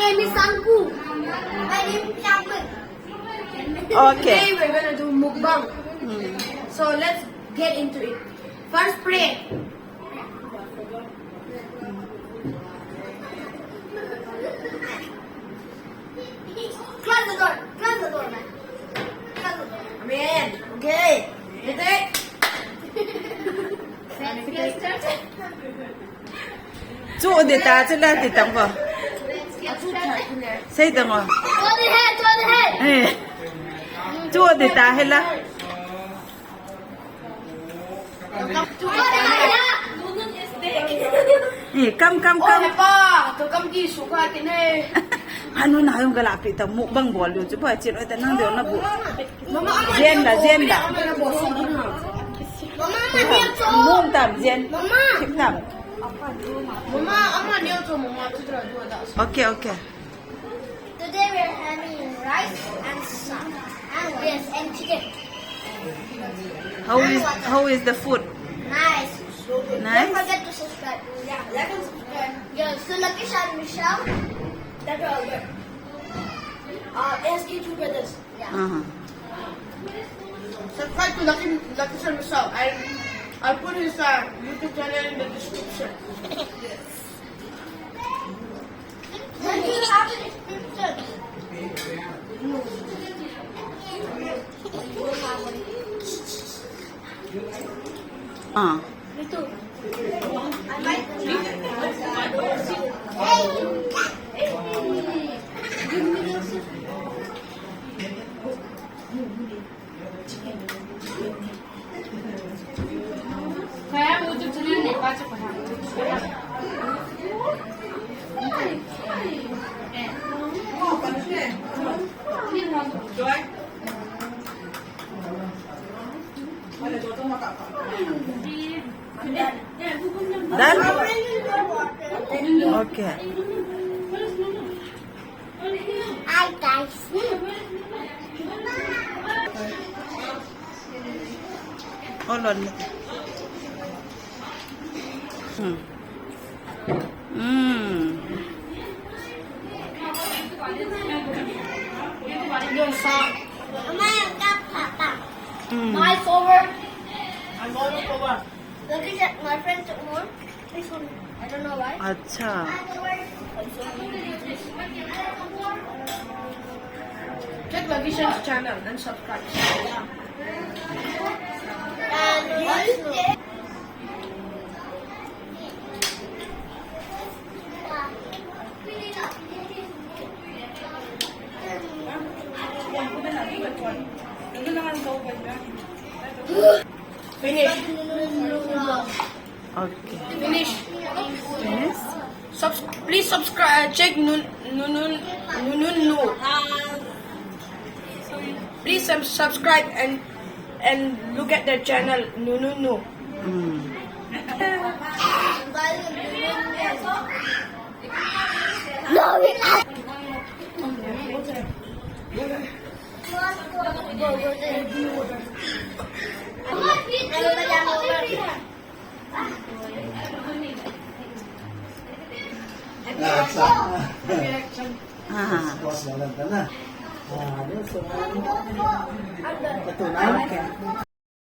name is Sanku. My name is Shampoo. Okay. Today we're gonna do mukbang. So let's get into it. First, pray. Close the door. Close the door, man. Close the door. Amen. Okay. Get it? Let's get started. Chú để ta chứ là thì tặng vào. Let's get started. Xây tặng vào. Turn the head. Turn the head. Ê. Chú để ta hết là. Ê, cam. Pa, to kam ki suka kine. Ano na yung galapit ang mukbang bolyo. Chupa, chino ito nang diyo na bu. Mama, Jen la. Mama, niyo to. Mum tam, Jen. Mama. Kim tam. Mama, ama niyo to. Mama, tutra dua das. Okay. Today we're having rice and salad. Yes, and chicken. How is the food? Nice. Nice? Don't forget to subscribe. Yeah, like and subscribe. Yeah, so Lucky Sean Michelle. That's all good. SK Two Brothers. Yeah. Subscribe to Lucky Sean Michelle. I'll put his YouTube channel in the description. When do you have a description? Me too. I like Kaya mo YouTube channel ne pa pa ha. Done? Okay. Hi guys. Hold on. Yung song. My forward. I'm going forward. Look at that. My friend took more. This one. I don't know why. Acha. Check Lucky Sean's channel and subscribe. And watch. Finish. Okay. Finish. Yes. Please subscribe. Check no. Please subscribe and look at their channel. No. Okay.